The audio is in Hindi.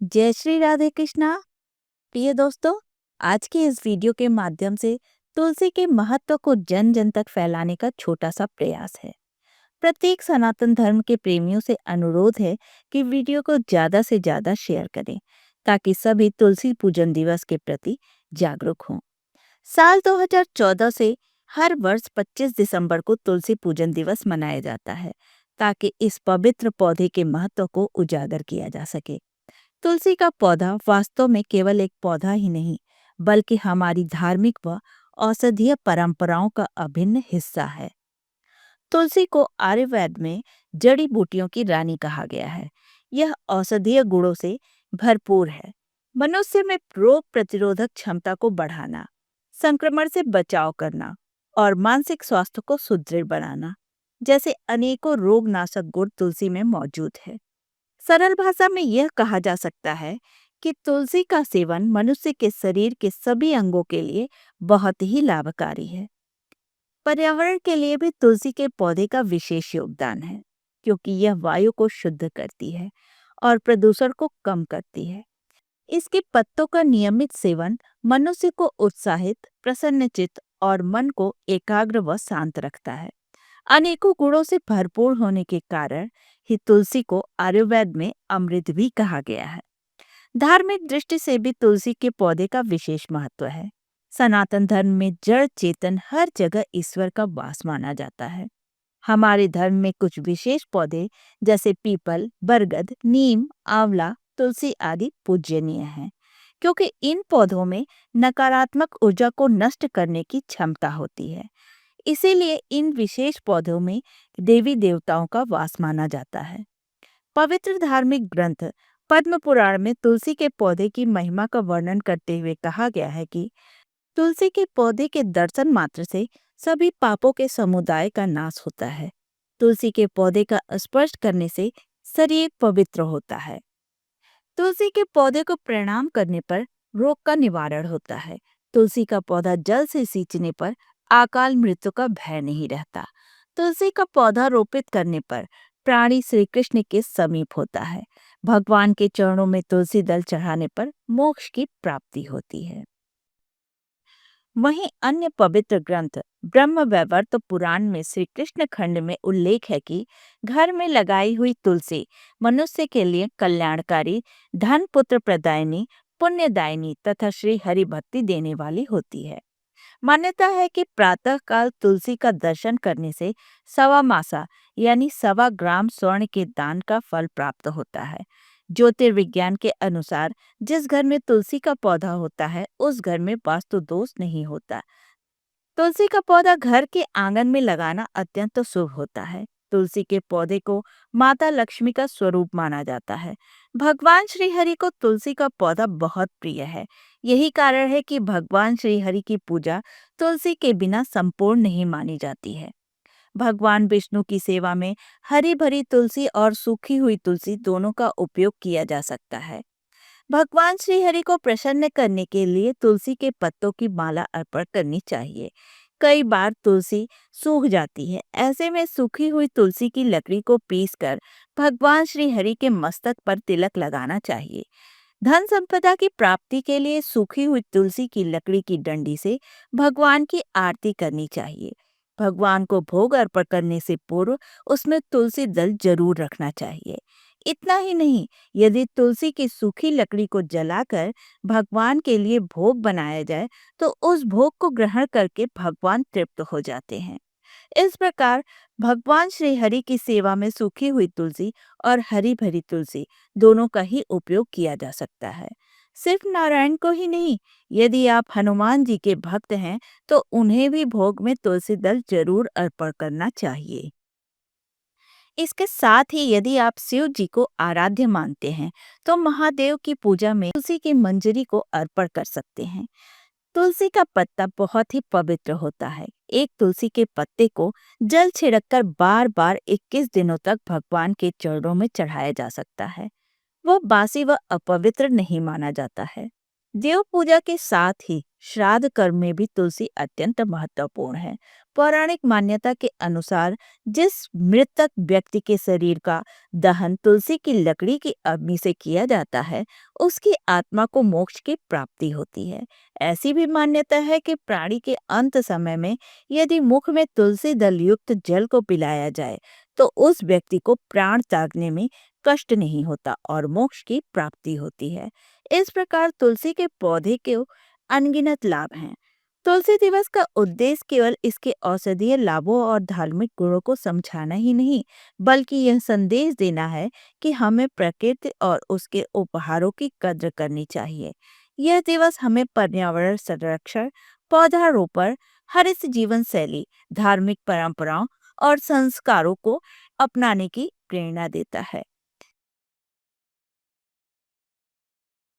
जय श्री राधे कृष्णा। प्रिय दोस्तों, आज के इस वीडियो के माध्यम से तुलसी के महत्व को जन जन तक फैलाने का छोटा सा प्रयास है। प्रत्येक सनातन धर्म के प्रेमियों से अनुरोध है कि वीडियो को ज्यादा से ज्यादा शेयर करें ताकि सभी तुलसी पूजन दिवस के प्रति जागरूक हों। साल 2014 से हर वर्ष 25 दिसंबर को तुलसी पूजन दिवस मनाया जाता है ताकि इस पवित्र पौधे के महत्व को उजागर किया जा सके। तुलसी का पौधा वास्तव में केवल एक पौधा ही नहीं, बल्कि हमारी धार्मिक व औषधीय परंपराओं का अभिन्न हिस्सा है। तुलसी को आयुर्वेद में जड़ी बूटियों की रानी कहा गया है। यह औषधीय गुणों से भरपूर है। मनुष्य में रोग प्रतिरोधक क्षमता को बढ़ाना, संक्रमण से बचाव करना और मानसिक स्वास्थ्य को सुदृढ़ बनाना जैसे अनेकों रोगनाशक गुण तुलसी में मौजूद है। सरल भाषा में यह कहा जा सकता है कि तुलसी का सेवन मनुष्य के शरीर के सभी अंगों के लिए बहुत ही लाभकारी है। पर्यावरण के लिए भी तुलसी के पौधे का विशेष योगदान है, क्योंकि यह वायु को शुद्ध करती है और प्रदूषण को कम करती है। इसके पत्तों का नियमित सेवन मनुष्य को उत्साहित, प्रसन्नचित्त और मन को एकाग्र व शांत रखता है। अनेकों गुणों से भरपूर होने के कारण ही तुलसी को आयुर्वेद में अमृत भी कहा गया है। धार्मिक दृष्टि से भी तुलसी के पौधे का विशेष महत्व है। सनातन धर्म में जड़ चेतन हर जगह ईश्वर का वास माना जाता है। हमारे धर्म में कुछ विशेष पौधे जैसे पीपल, बरगद, नीम, आंवला, तुलसी आदि पूजनीय हैं, क्योंकि इन पौधों में नकारात्मक ऊर्जा को नष्ट करने की क्षमता होती है। इसीलिए इन विशेष पौधों में देवी देवताओं का वास माना जाता है। पवित्र धार्मिक ग्रंथ पद्म पुराण में तुलसी के पौधे की महिमा का वर्णन करते हुए कहा गया है कि तुलसी के पौधे के दर्शन मात्र से सभी पापों के समुदाय का नाश होता है। तुलसी के पौधे का स्पर्श करने से शरीर पवित्र होता है। तुलसी के पौधे को प्रणाम करने पर रोग का निवारण होता है। तुलसी का पौधा जल से सींचने पर अकाल मृत्यु का भय नहीं रहता। तुलसी का पौधा रोपित करने पर प्राणी श्री कृष्ण के समीप होता है। भगवान के चरणों में तुलसी दल चढ़ाने पर मोक्ष की प्राप्ति होती है। वहीं अन्य पवित्र ग्रंथ ब्रह्म वैवर्त पुराण में श्री कृष्ण खंड में उल्लेख है कि घर में लगाई हुई तुलसी मनुष्य के लिए कल्याणकारी, धन पुत्र प्रदायिनी, पुण्यदायिनी तथा श्री हरि भक्ति देने वाली होती है। मान्यता है कि प्रातः काल तुलसी का दर्शन करने से सवा मासा यानी 1.25 ग्राम स्वर्ण के दान का फल प्राप्त होता है। ज्योतिर्विज्ञान के अनुसार जिस घर में तुलसी का पौधा होता है उस घर में वास्तु दोष नहीं होता। तुलसी का पौधा घर के आंगन में लगाना अत्यंत शुभ होता है। तुलसी के पौधे को माता लक्ष्मी का स्वरूप माना जाता है। भगवान श्री हरि को तुलसी का पौधा बहुत प्रिय है। यही कारण है कि भगवान श्री हरि की पूजा तुलसी के बिना संपूर्ण नहीं मानी जाती है। भगवान विष्णु की सेवा में हरी भरी तुलसी और सूखी हुई तुलसी दोनों का उपयोग किया जा सकता है। भगवान श्री हरि को प्रसन्न करने के लिए तुलसी के पत्तों की माला अर्पण करनी चाहिए। कई बार तुलसी सूख जाती है, ऐसे में सूखी हुई तुलसी की लकड़ी को पीसकर भगवान श्री हरि के मस्तक पर तिलक लगाना चाहिए। धन संपदा की प्राप्ति के लिए सूखी हुई तुलसी की लकड़ी की डंडी से भगवान की आरती करनी चाहिए। भगवान को भोग अर्पण करने से पूर्व उसमें तुलसी दल जरूर रखना चाहिए। इतना ही नहीं, यदि तुलसी की सूखी लकड़ी को जलाकर भगवान के लिए भोग बनाया जाए तो उस भोग को ग्रहण करके भगवान तृप्त हो जाते हैं। इस प्रकार भगवान श्री हरि की सेवा में सूखी हुई तुलसी और हरी भरी तुलसी दोनों का ही उपयोग किया जा सकता है। सिर्फ नारायण को ही नहीं, यदि आप हनुमान जी के भक्त हैं तो उन्हें भी भोग में तुलसी दल जरूर अर्पण करना चाहिए। इसके साथ ही यदि आप शिव जी को आराध्य मानते हैं तो महादेव की पूजा में तुलसी की मंजरी को अर्पण कर सकते हैं। तुलसी का पत्ता बहुत ही पवित्र होता है। एक तुलसी के पत्ते को जल छिड़ककर बार बार 21 दिनों तक भगवान के चरणों में चढ़ाया जा सकता है। वह बासी व अपवित्र नहीं माना जाता है। देव पूजा के साथ ही श्राद्ध कर्म में भी तुलसी अत्यंत महत्वपूर्ण है। पौराणिक मान्यता के अनुसार जिस मृतक व्यक्ति के शरीर का दहन तुलसी की लकड़ी की अग्नि से किया जाता है, उसकी आत्मा को मोक्ष की प्राप्ति होती है। ऐसी भी मान्यता है कि प्राणी के अंत समय में यदि मुख में तुलसी दल युक्त जल को पिलाया जाए, तो उस व्यक्ति को प्राण त्यागने में कष्ट नहीं होता और मोक्ष की प्राप्ति होती है। इस प्रकार तुलसी के पौधे के अनगिनत लाभ हैं। तुलसी दिवस का उद्देश्य केवल इसके औषधीय लाभों और धार्मिक गुणों को समझाना ही नहीं, बल्कि यह संदेश देना है कि हमें प्रकृति और उसके उपहारों की कद्र करनी चाहिए। यह दिवस हमें पर्यावरण संरक्षण, पौधारोपण, हरित जीवन शैली, धार्मिक परंपराओं और संस्कारों को अपनाने की प्रेरणा देता है।